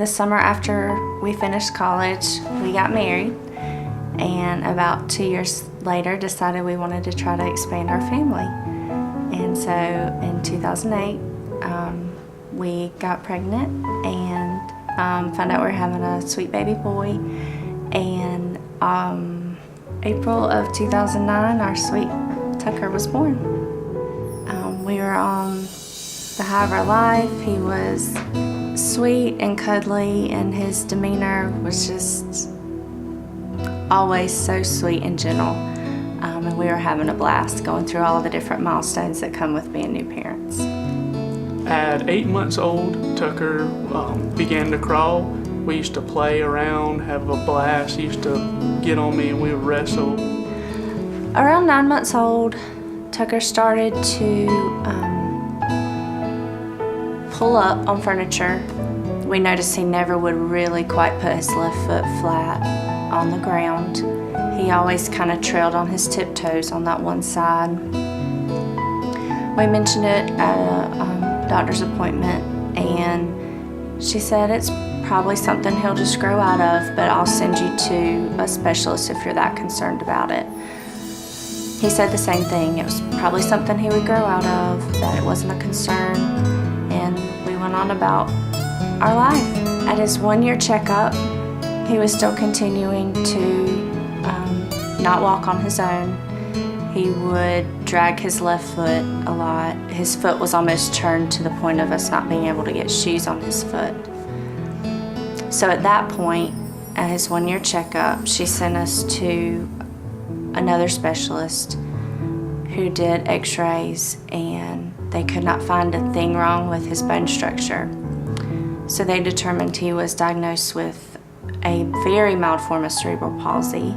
The summer after we finished college, we got married, and about 2 years later decided we wanted to try to expand our family. And so in 2008, we got pregnant and found out we were having a sweet baby boy. And April of 2009, our sweet Tucker was born. We were on the high of our life. He was sweet and cuddly, and his demeanor was just always so sweet and gentle. And we were having a blast going through all the different milestones that come with being new parents. At 8 months old, Tucker began to crawl. We used to play around, have a blast. He used to get on me and we would wrestle. Around 9 months old, Tucker started to pull up on furniture. We noticed he never would really quite put his left foot flat on the ground. He always kind of trailed on his tiptoes on that one side. We mentioned it at a doctor's appointment, and she said it's probably something he'll just grow out of, but I'll send you to a specialist if you're that concerned about it. He said the same thing. It was probably something he would grow out of, that it wasn't a concern, and we went on about our life. At his 1 year checkup, he was still continuing to not walk on his own. He would drag his left foot a lot. His foot was almost turned to the point of us not being able to get shoes on his foot. So at that point, at his 1 year checkup, she sent us to another specialist who did x-rays, and they could not find a thing wrong with his bone structure. So they determined he was diagnosed with a very mild form of cerebral palsy.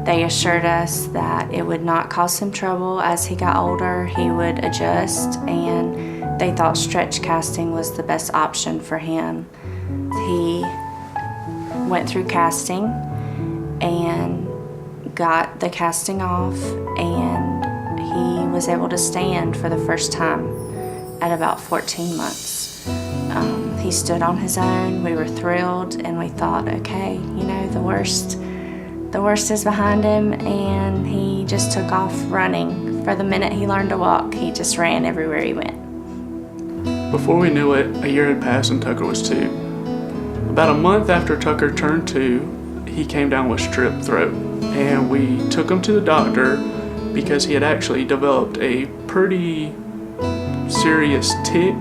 They assured us that it would not cause him trouble. As he got older, he would adjust, and they thought stretch casting was the best option for him. He went through casting and got the casting off, and he was able to stand for the first time at about 14 months. He stood on his own. We were thrilled, and we thought, okay, the worst is behind him, and he just took off running. For the minute he learned to walk, he just ran everywhere he went. Before we knew it, a year had passed and Tucker was 2. About a month after Tucker turned 2, he came down with strep throat, and we took him to the doctor because he had actually developed a pretty serious tick.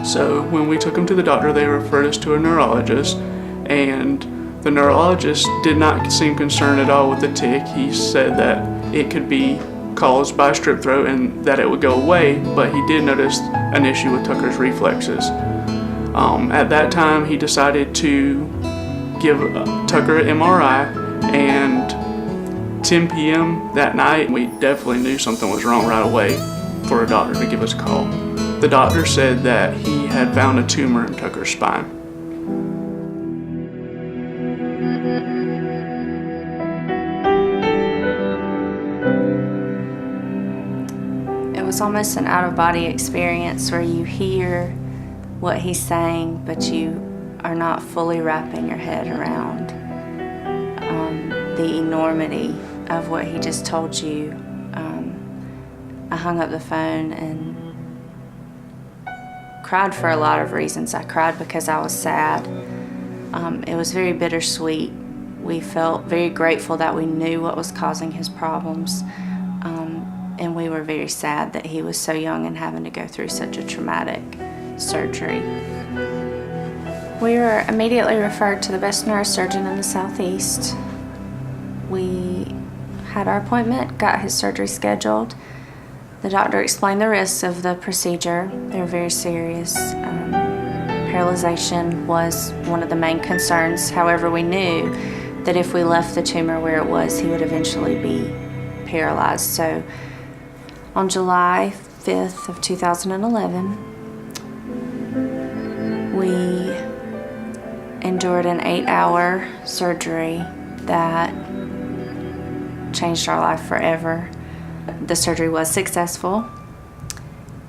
So when we took him to the doctor, they referred us to a neurologist, and the neurologist did not seem concerned at all with the tick. He said that it could be caused by strep throat and that it would go away, but he did notice an issue with Tucker's reflexes. At that time, he decided to give Tucker an MRI, and 10 p.m. that night, we definitely knew something was wrong right away for a doctor to give us a call. The doctor said that he had found a tumor in Tucker's spine. It was almost an out-of-body experience where you hear what he's saying, but you are not fully wrapping your head around the enormity of what he just told you. I hung up the phone and cried for a lot of reasons. I cried because I was sad. It was very bittersweet. We felt very grateful that we knew what was causing his problems. And we were very sad that he was so young and having to go through such a traumatic surgery. We were immediately referred to the best neurosurgeon in the Southeast. We had our appointment, got his surgery scheduled. The doctor explained the risks of the procedure. They were very serious. Paralyzation was one of the main concerns. However, we knew that if we left the tumor where it was, he would eventually be paralyzed. So on July 5th of 2011, we endured an 8-hour surgery that changed our life forever. The surgery was successful.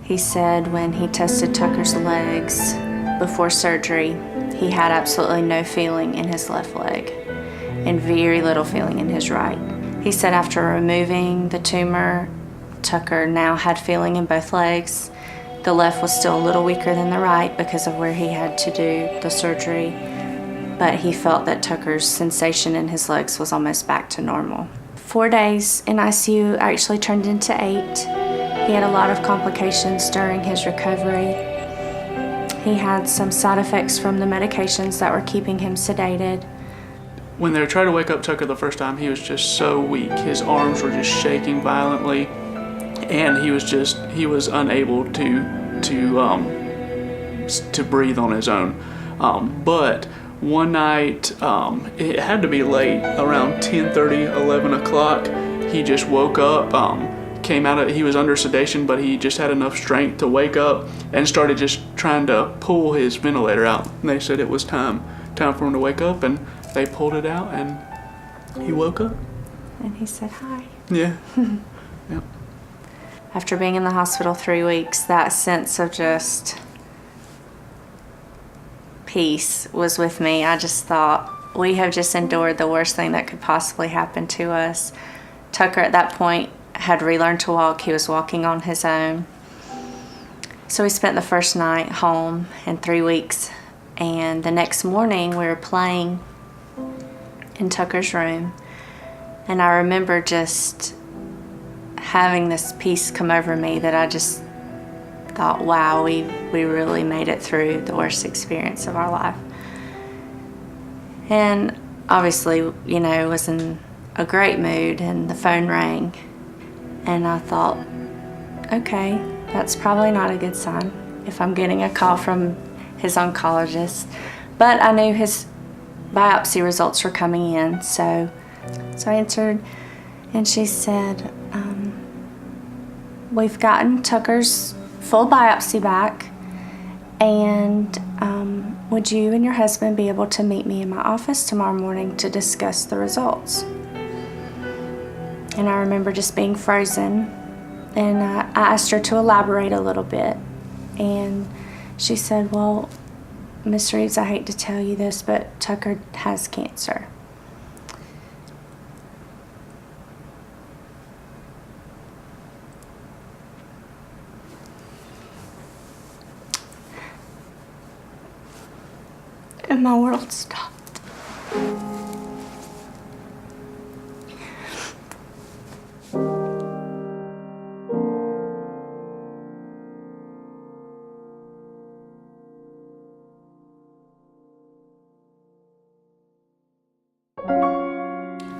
He said when he tested Tucker's legs before surgery, he had absolutely no feeling in his left leg and very little feeling in his right. He said after removing the tumor, Tucker now had feeling in both legs. The left was still a little weaker than the right because of where he had to do the surgery, but he felt that Tucker's sensation in his legs was almost back to normal. 4 days in ICU actually turned into 8. He had a lot of complications during his recovery. He had some side effects from the medications that were keeping him sedated. When they tried to wake up Tucker the first time, he was just so weak. His arms were just shaking violently, and he was unable to breathe on his own. But one night, it had to be late, around 10:30, 11 o'clock, he just woke up, he was under sedation, but he just had enough strength to wake up and started just trying to pull his ventilator out. And they said it was time for him to wake up, and they pulled it out, and he woke up. And he said hi. Yeah. Yep. After being in the hospital 3 weeks, that sense of just peace was with me. I just thought, we have just endured the worst thing that could possibly happen to us. Tucker at that point had relearned to walk. He was walking on his own. So we spent the first night home in 3 weeks, and the next morning we were playing in Tucker's room, and I remember just having this peace come over me that I just thought, wow, we really made it through the worst experience of our life. And obviously, was in a great mood, and the phone rang, and I thought, okay, that's probably not a good sign if I'm getting a call from his oncologist. But I knew his biopsy results were coming in, so I answered, and she said, we've gotten Tucker's full biopsy back, and would you and your husband be able to meet me in my office tomorrow morning to discuss the results? And I remember just being frozen, and I asked her to elaborate a little bit, and she said, well, Miss Reeves, I hate to tell you this, but Tucker has cancer. And my world stopped.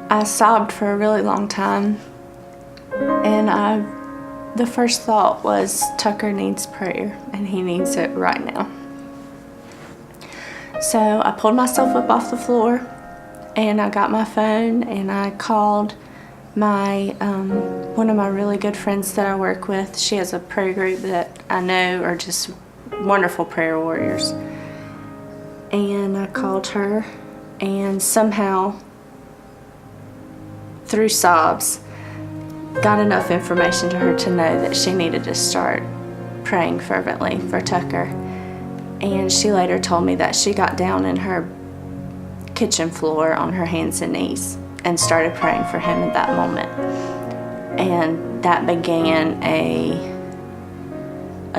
I sobbed for a really long time, and the first thought was, Tucker needs prayer, and he needs it right now. So I pulled myself up off the floor, and I got my phone, and I called my one of my really good friends that I work with. She has a prayer group that I know are just wonderful prayer warriors. And I called her, and somehow, through sobs, got enough information to her to know that she needed to start praying fervently for Tucker. And she later told me that she got down in her kitchen floor on her hands and knees and started praying for him at that moment. And that began a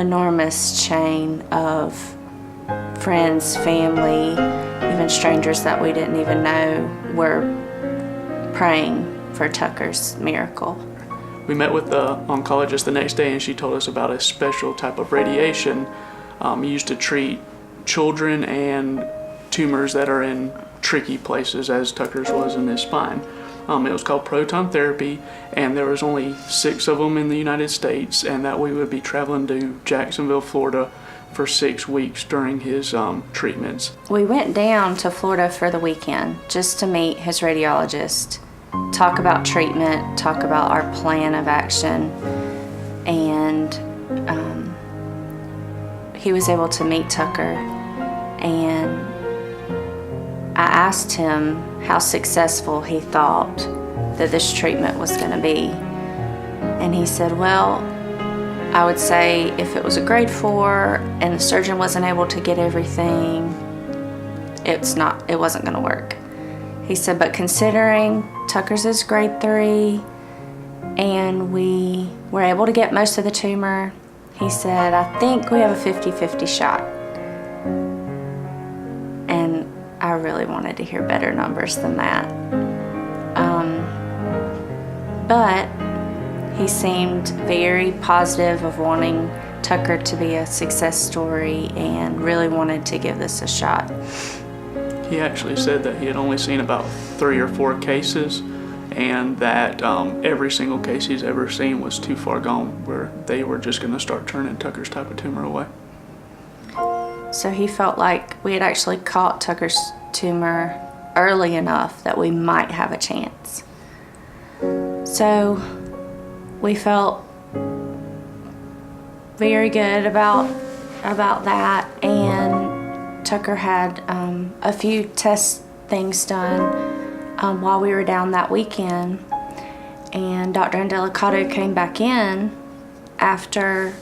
enormous chain of friends, family, even strangers that we didn't even know were praying for Tucker's miracle. We met with the oncologist the next day, and she told us about a special type of radiation used to treat children and tumors that are in tricky places, as Tucker's was in his spine. It was called proton therapy, and there was only 6 of them in the United States, and that we would be traveling to Jacksonville, Florida for 6 weeks during his treatments. We went down to Florida for the weekend just to meet his radiologist, talk about treatment, talk about our plan of action, and he was able to meet Tucker, and I asked him how successful he thought that this treatment was going to be, and he said, well, I would say if it was a grade 4 and the surgeon wasn't able to get everything it wasn't going to work. He said, but considering Tucker's is grade 3 and we were able to get most of the tumor, he said, I think we have a 50-50 shot. And I really wanted to hear better numbers than that. But he seemed very positive of wanting Tucker to be a success story and really wanted to give this a shot. He actually said that he had only seen about 3 or 4 cases, and that every single case he's ever seen was too far gone, where they were just going to start turning Tucker's type of tumor away. So he felt like we had actually caught Tucker's tumor early enough that we might have a chance. So we felt very good about that, and Tucker had a few test things done while we were down that weekend, and Dr. Indelicato came back in after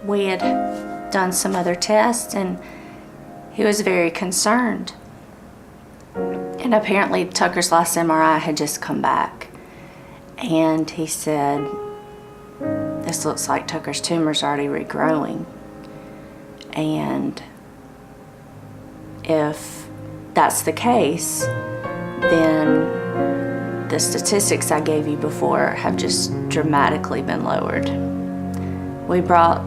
we had done some other tests, and he was very concerned. And apparently Tucker's last MRI had just come back, and he said, this looks like Tucker's tumor's already regrowing, and if that's the case, then the statistics I gave you before have just dramatically been lowered. We brought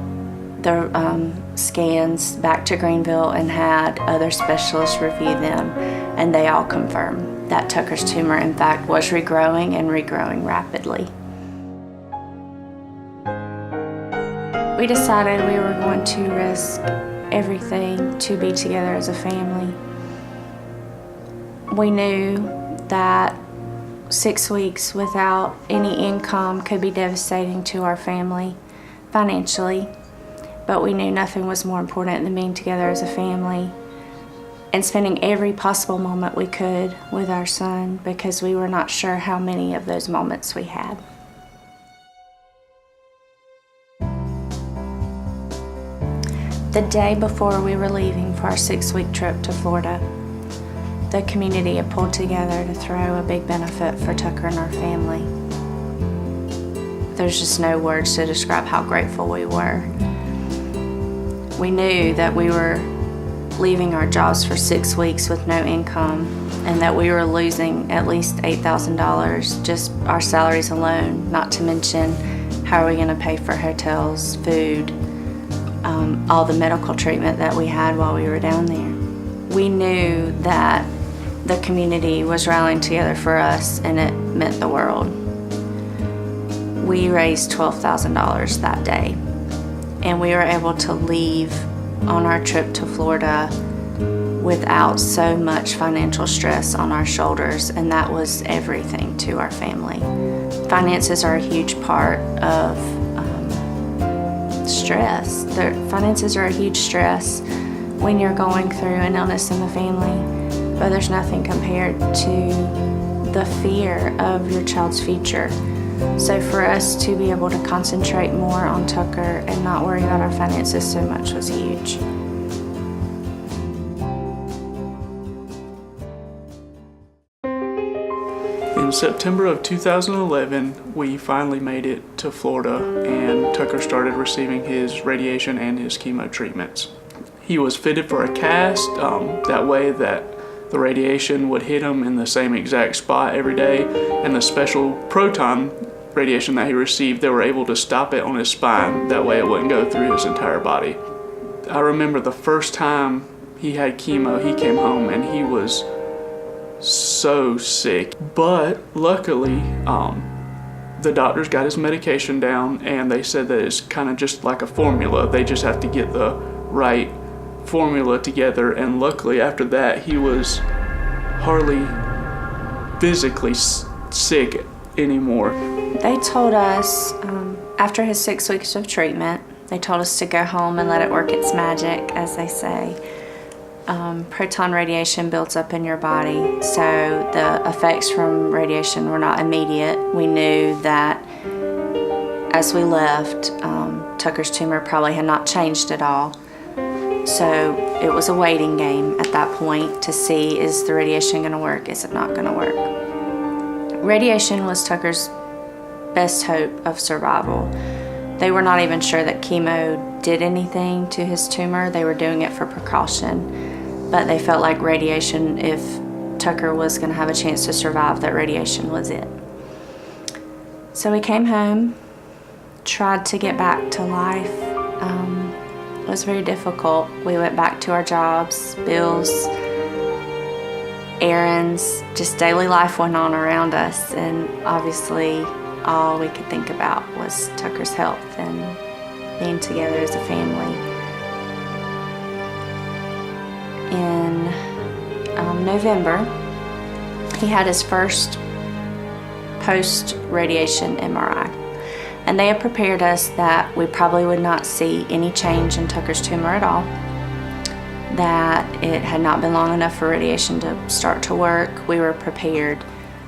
the scans back to Greenville and had other specialists review them, and they all confirmed that Tucker's tumor in fact was regrowing and regrowing rapidly. We decided we were going to risk everything to be together as a family. We knew that 6 weeks without any income could be devastating to our family financially, but we knew nothing was more important than being together as a family and spending every possible moment we could with our son, because we were not sure how many of those moments we had. The day before we were leaving for our 6-week trip to Florida, the community had pulled together to throw a big benefit for Tucker and our family. There's just no words to describe how grateful we were. We knew that we were leaving our jobs for 6 weeks with no income, and that we were losing at least $8,000, just our salaries alone, not to mention how are we going to pay for hotels, food, all the medical treatment that we had while we were down there. We knew that the community was rallying together for us, and it meant the world. We raised $12,000 that day, and we were able to leave on our trip to Florida without so much financial stress on our shoulders, and that was everything to our family. Finances are a huge part of stress. Finances are a huge stress when you're going through an illness in the family, but there's nothing compared to the fear of your child's future. So for us to be able to concentrate more on Tucker and not worry about our finances so much was huge. In September of 2011, we finally made it to Florida, and Tucker started receiving his radiation and his chemo treatments. He was fitted for a cast, that way that the radiation would hit him in the same exact spot every day, and the special proton radiation that he received, they were able to stop it on his spine, that way it wouldn't go through his entire body. I remember the first time he had chemo, he came home and he was so sick, but luckily the doctors got his medication down, and they said that it's kind of just like a formula. They just have to get the right formula together, and luckily after that he was hardly physically sick anymore. They told us after his 6 weeks of treatment, they told us to go home and let it work its magic, as they say. Proton radiation builds up in your body, so the effects from radiation were not immediate. We knew that as we left, Tucker's tumor probably had not changed at all, So it was a waiting game at that point to see, is the radiation going to work? Is it not going to work? Radiation was Tucker's best hope of survival. They were not even sure that chemo did anything to his tumor. They were doing it for precaution, but they felt like radiation, if Tucker was going to have a chance to survive, that radiation was it. So we came home, tried to get back to life. It was very difficult. We went back to our jobs, bills, errands, just daily life went on around us, and obviously all we could think about was Tucker's health and being together as a family. In November, he had his first post-radiation MRI. And they had prepared us that we probably would not see any change in Tucker's tumor at all, that it had not been long enough for radiation to start to work. We were prepared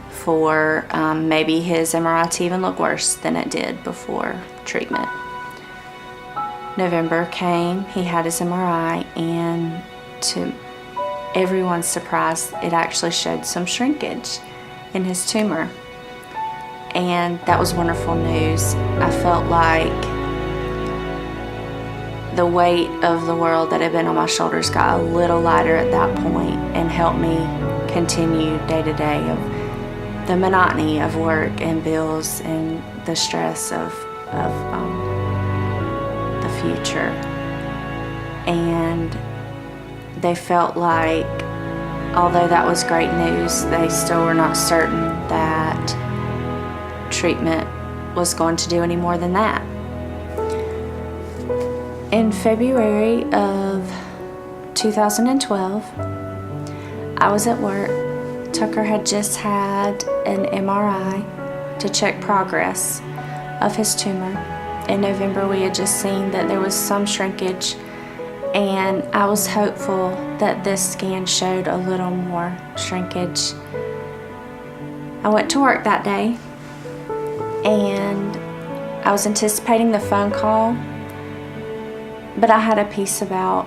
for maybe his MRI to even look worse than it did before treatment. November came, he had his MRI, and to everyone's surprise, it actually showed some shrinkage in his tumor. And that was wonderful news. I felt like the weight of the world that had been on my shoulders got a little lighter at that point and helped me continue day to day of the monotony of work and bills and the stress of the future. And they felt like, although that was great news, they still were not certain that treatment was going to do any more than that. In February of 2012, I was at work. Tucker had just had an MRI to check progress of his tumor. In November, we had just seen that there was some shrinkage, and I was hopeful that this scan showed a little more shrinkage. I went to work that day, and I was anticipating the phone call, but I had a peace about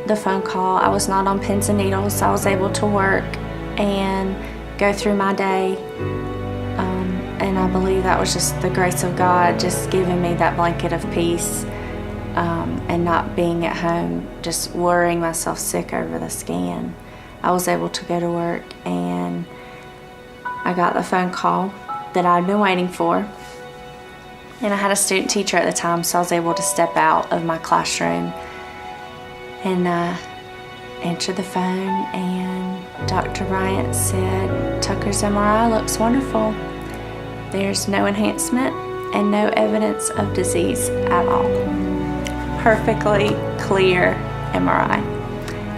the phone call. I was not on pins and needles. I was able to work and go through my day, and I believe that was just the grace of God just giving me that blanket of peace, and not being at home just worrying myself sick over the scan. I was able to go to work, and I got the phone call that I'd been waiting for. And I had a student teacher at the time, so I was able to step out of my classroom and answer the phone, and Dr. Bryant said, "Tucker's MRI looks wonderful. There's no enhancement and no evidence of disease at all." Perfectly clear MRI.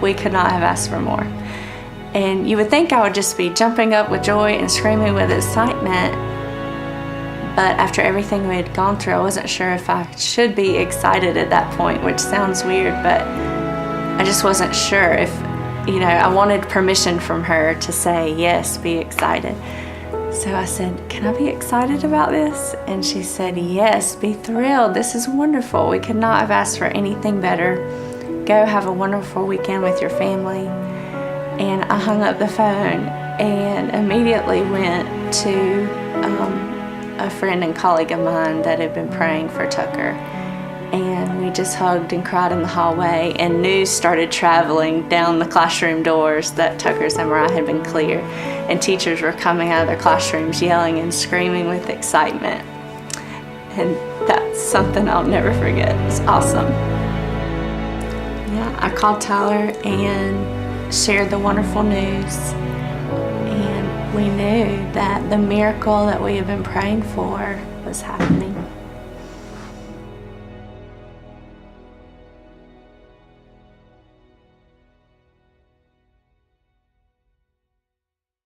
We could not have asked for more. And you would think I would just be jumping up with joy and screaming with excitement, but after everything we had gone through, I wasn't sure if I should be excited at that point, which sounds weird, but I just wasn't sure if, I wanted permission from her to say, yes, be excited. So I said, "Can I be excited about this?" And she said, "Yes, be thrilled. This is wonderful. We could not have asked for anything better. Go have a wonderful weekend with your family." And I hung up the phone and immediately went to a friend and colleague of mine that had been praying for Tucker. And we just hugged and cried in the hallway, and news started traveling down the classroom doors that Tucker's MRI had been clear, and teachers were coming out of their classrooms yelling and screaming with excitement. And that's something I'll never forget. It's awesome. Yeah, I called Tyler and shared the wonderful news, and we knew that the miracle that we had been praying for was happening.